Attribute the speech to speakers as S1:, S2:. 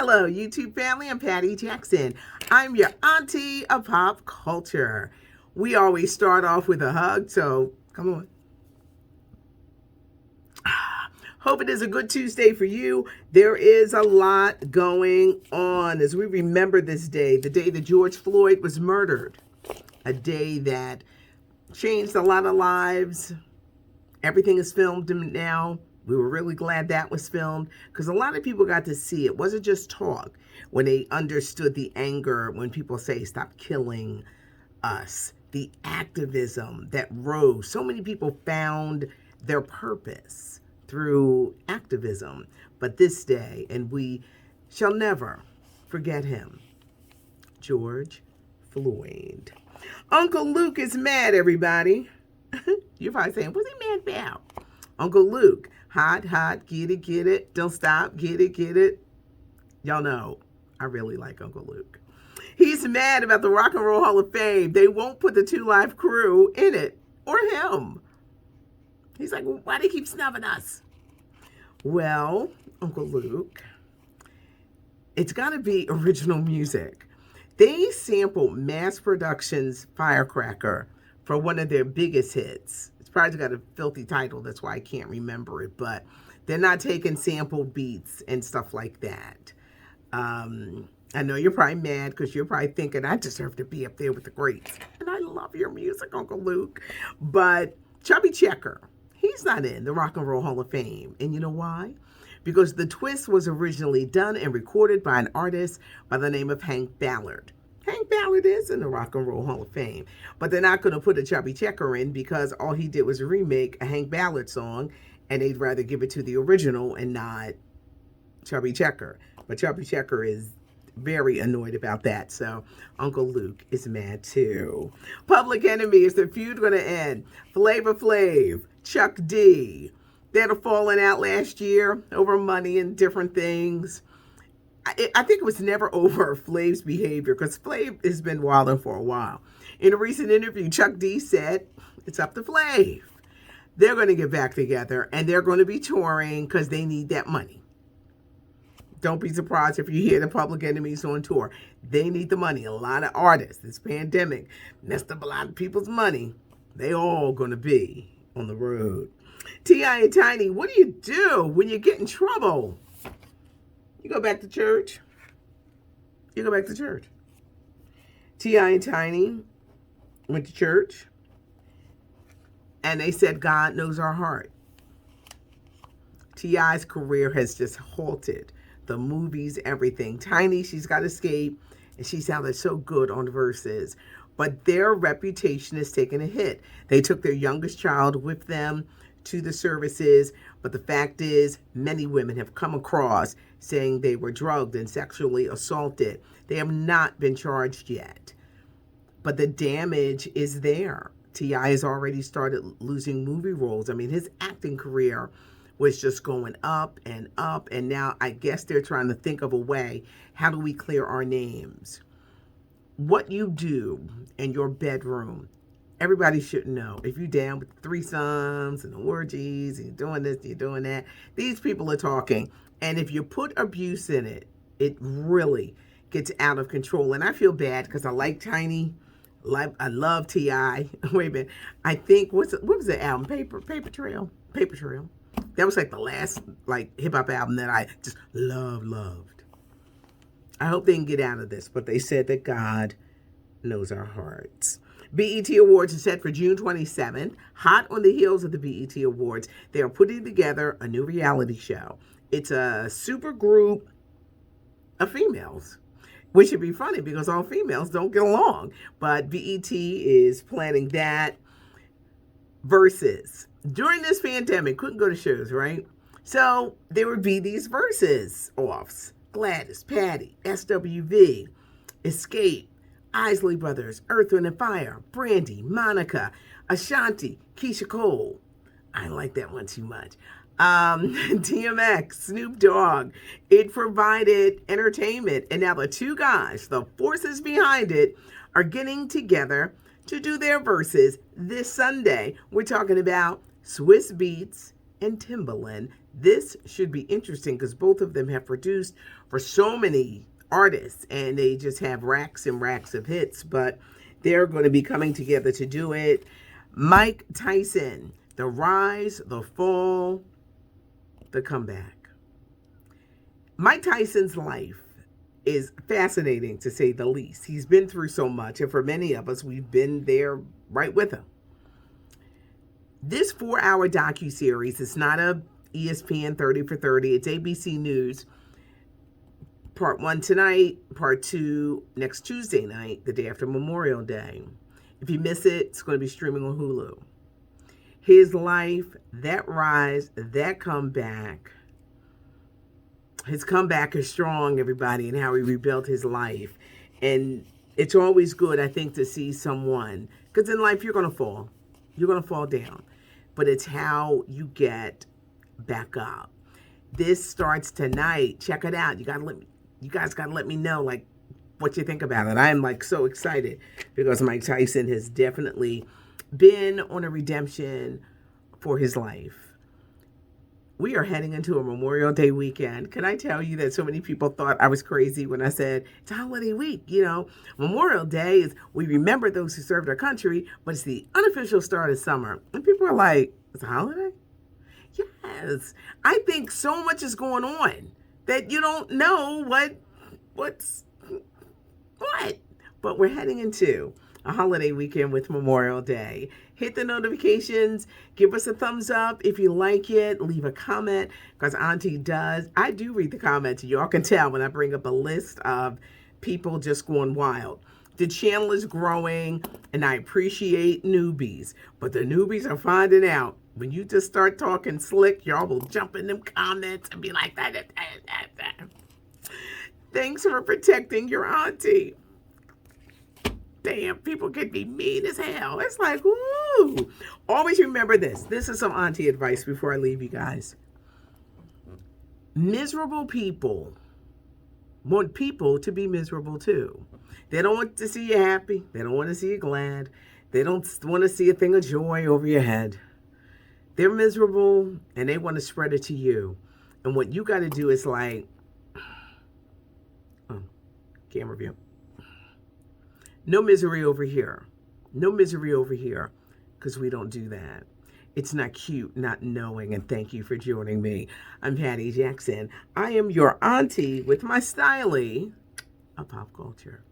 S1: Hello, YouTube family. I'm Patty Jackson. I'm your auntie of pop culture. We always start off with a hug, so come on. Hope it is a good Tuesday for you. There is a lot going on as we remember this day, the day that George Floyd was murdered, a day that changed a lot of lives. Everything is filmed now. We were really glad that was filmed because a lot of people got to see it. It wasn't just talk when they understood the anger when people say, stop killing us. The activism that rose. So many people found their purpose through activism. But this day, and we shall never forget him, George Floyd. Uncle Luke is mad, everybody. You're probably saying, what's he mad about? Uncle Luke, hot, get it, don't stop, get it. Y'all know, I really like Uncle Luke. He's mad about the Rock and Roll Hall of Fame. They won't put the 2 Live Crew in it, or him. He's like, well, why do they keep snubbing us? Well, Uncle Luke, it's got to be original music. They sampled Mass Production's Firecracker for one of their biggest hits. It's probably got a filthy title, that's why I can't remember it, but they're not taking sampled beats and stuff like that. I know you're probably mad because you're probably thinking, I deserve to be up there with the greats. And I love your music, Uncle Luke. But Chubby Checker, he's not in the Rock and Roll Hall of Fame. And you know why? Because the twist was originally done and recorded by an artist by the name of Hank Ballard. Hank Ballard is in the Rock and Roll Hall of Fame, but they're not going to put a Chubby Checker in because all he did was remake a Hank Ballard song, and they'd rather give it to the original and not Chubby Checker. But Chubby Checker is very annoyed about that, so Uncle Luke is mad too. Public Enemy, is the feud going to end? Flavor Flav, Chuck D, they're falling out last year over money and different things. I think it was never over Flav's behavior because Flav has been wilding for a while. In a recent interview, Chuck D said, it's up to Flav. They're going to get back together and they're going to be touring because they need that money. Don't be surprised if you hear the Public Enemy's on tour. They need the money. A lot of artists, this pandemic messed up a lot of people's money. They all going to be on the road. T.I. and Tiny, what do you do when you get in trouble? You go back to church. You go back to church. T.I. and Tiny went to church. And they said, God knows our heart. T.I.'s career has just halted. The movies, everything. Tiny, she's got Escape. And she sounded so good on the verses. But their reputation is taking a hit. They took their youngest child with them to the services. But the fact is, many women have come across saying they were drugged and sexually assaulted. They have not been charged yet. But the damage is there. T.I. has already started losing movie roles. I mean, his acting career was just going up. And now I guess they're trying to think of a way. How do we clear our names? What you do in your bedroom, everybody should know. If you're down with threesomes and orgies and you're doing this, you're doing that, these people are talking. And if you put abuse in it, it really gets out of control. And I feel bad because I like Tiny. I love T.I. Wait a minute. I think, what was the album? Paper Trail. That was like the last hip hop album that I just loved. I hope they can get out of this, but they said that God knows our hearts. BET Awards are set for June 27th. Hot on the heels of the BET Awards, they are putting together a new reality show. It's a super group of females, which should be funny because all females don't get along. But BET is planning that. Versus. During this pandemic, couldn't go to shows, right? So there would be these versus offs. Gladys, Patty, SWV, Escape, Isley Brothers, Earth, Wind & Fire, Brandy, Monica, Ashanti, Keisha Cole. I didn't like that one too much. DMX, Snoop Dogg. It provided entertainment. And now the two guys, the forces behind it, are getting together to do their verses this Sunday. We're talking about Swiss Beats and Timbaland. This should be interesting because both of them have produced for so many artists and they just have racks and racks of hits, but they're going to be coming together to do it. Mike Tyson, the rise, the fall, the comeback. Mike Tyson's life is fascinating to say the least. He's been through so much, and for many of us, we've been there right with him. This 4-hour docuseries is not a ESPN 30 for 30. It's ABC News. Part 1 tonight, part 2 next Tuesday night, the day after Memorial Day. If you miss it, it's going to be streaming on Hulu. His life, that rise, that comeback. His comeback is strong, everybody, and how he rebuilt his life. And it's always good, I think, to see someone, because in life you're going to fall. You're going to fall down. But it's how you get back up. This starts tonight. Check it out. You guys got to let me know, like, what you think about it. I'm, like, so excited because Mike Tyson has definitely been on a redemption for his life. We are heading into a Memorial Day weekend. Can I tell you that so many people thought I was crazy when I said it's a holiday week? You know, Memorial Day is, we remember those who served our country, but it's the unofficial start of summer. And people are like, it's a holiday? Yes. I think so much is going on that you don't know what's what. But we're heading into a holiday weekend with Memorial Day. Hit the notifications. Give us a thumbs up if you like it. Leave a comment because Auntie does. I do read the comments. Y'all can tell when I bring up a list of people just going wild. The channel is growing and I appreciate newbies. But the newbies are finding out when you just start talking slick, y'all will jump in them comments and be like that. Thanks for protecting your auntie. Damn, people can be mean as hell. It's like, ooh. Always remember this. This is some auntie advice before I leave you guys. Miserable people want people to be miserable too. They don't want to see you happy. They don't want to see you glad. They don't want to see a thing of joy over your head. They're miserable and they want to spread it to you. And what you got to do is like, camera view. No misery over here. No misery over here, because we don't do that. It's not cute not knowing, and thank you for joining me. I'm Patty Jackson. I am your auntie with my stylie of pop culture.